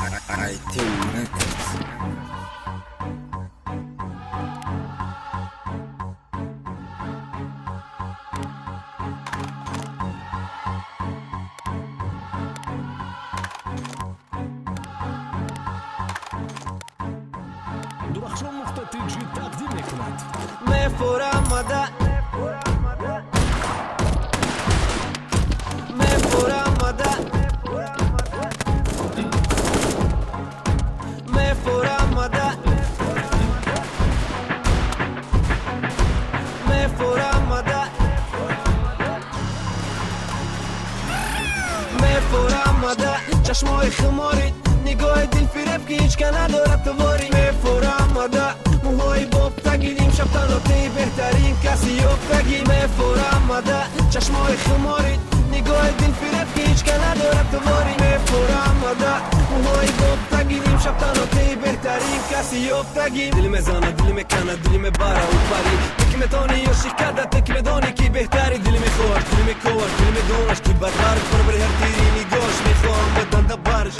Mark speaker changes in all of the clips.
Speaker 1: Item Records.
Speaker 2: درخشان نقطة تيجي تقديم لكنات
Speaker 3: מאיפה רמדה? מאיפה רמדה? מאיפה רמדה? מאיפה רמדה? מאיפה רמדה? چشمای خماری نگاه دل فریب که هیچ که ندارد تواری מאיפה رمده موهای بابتگی نیم شب تناتی بهترین کسی یافتگی מאיפה رمده چشمای خماری نگاه دل فریب که هیچ که ندارد تواری מאיפה رمده موهای بابتگی نیم شب تناتی بهترین کسی یافتگی دل مزانه دل مکنه دل مبره و پری تک متانی یا شکده تک مدانی کی بهتری دل میخوار دل میکوار دل میدونش کی بدبر پر بر هر تیری نگاش میخوام بدن دبرش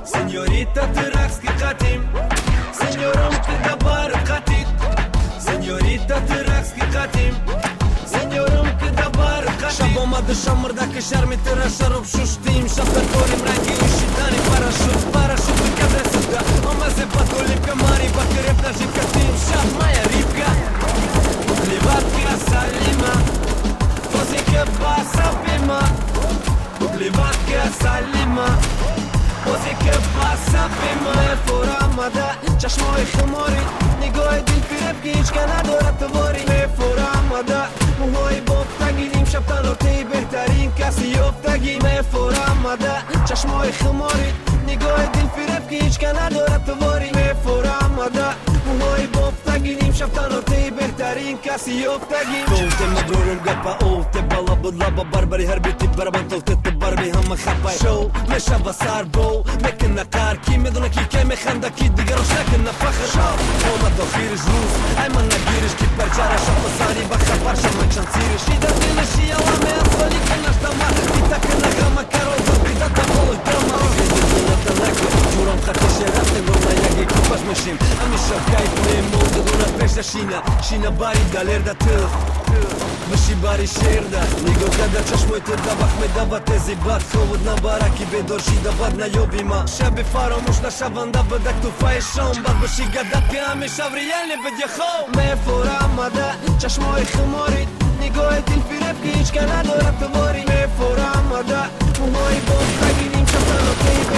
Speaker 3: سنیوریتا تو رقص که قطیم سنیورم که دبر قطید سنیوریتا تو رقص که قطیم سنیورم که دبر قطید شب آمد شمرده که شرمی تره شراب ششتیم شب داریم رنگی اوشیدنی پراشوت بکده سده آمزه بطولیم که ماری بکریب نجیب کتیم شب مایا ریبگه بکلیبات که سلیمه بازی که باسا بیمه بکلیبات که سلیمه بازی که باسا بیمه מאיפה רמדה چشمای خماری نگاه دل فریب که هیچ که ندارد تواری מאיפה رمده موهای بابتگی نیم شب تناتی بهترین کسی یافتگی מאיפה رمده چشمای خماری نگاه دل فریب که هیچ که ندارد تواری מאיפה رمده موهای بابتگی نیم شب تناتی بهترین کسی یافتگی توت مبرورم گپا اوت بالا بدلابا بربری هر بیتی برابان توت بربی همه خپای شو میشه بسار بو میکنه قار کی میدونه کی که میخنده کی دیگه روش نکنه فخر شو اومد آخیرش روز ای من نگیرش کی پرچاره شب بساری بخبر شما چند سیرش ایده دلشی اوامه اصلی که نشتما ایتا که نگمه کرو بیده تمول درما ایده دونتا نکو جورم خطیشه رفتیم رونا یکی کپاش میشیم همیشه کیف میمون دونه پیش شینه باری دلیر ده تو بشی باری شیر ده نگاه کده چشموی تو دبخ میدبه تیزی بد خوود نباره کی بدارشی دبد نیابی ما شبی فراموش نشونده بدک تو فایشان بد بشی گده که همیشه ریالی بدی خواه מאיפה رمده چشمای خماری نگاه دل فریب که هیچ که ندارد تواری מאיפה رمده موهای بابتگی نیم شب تناتی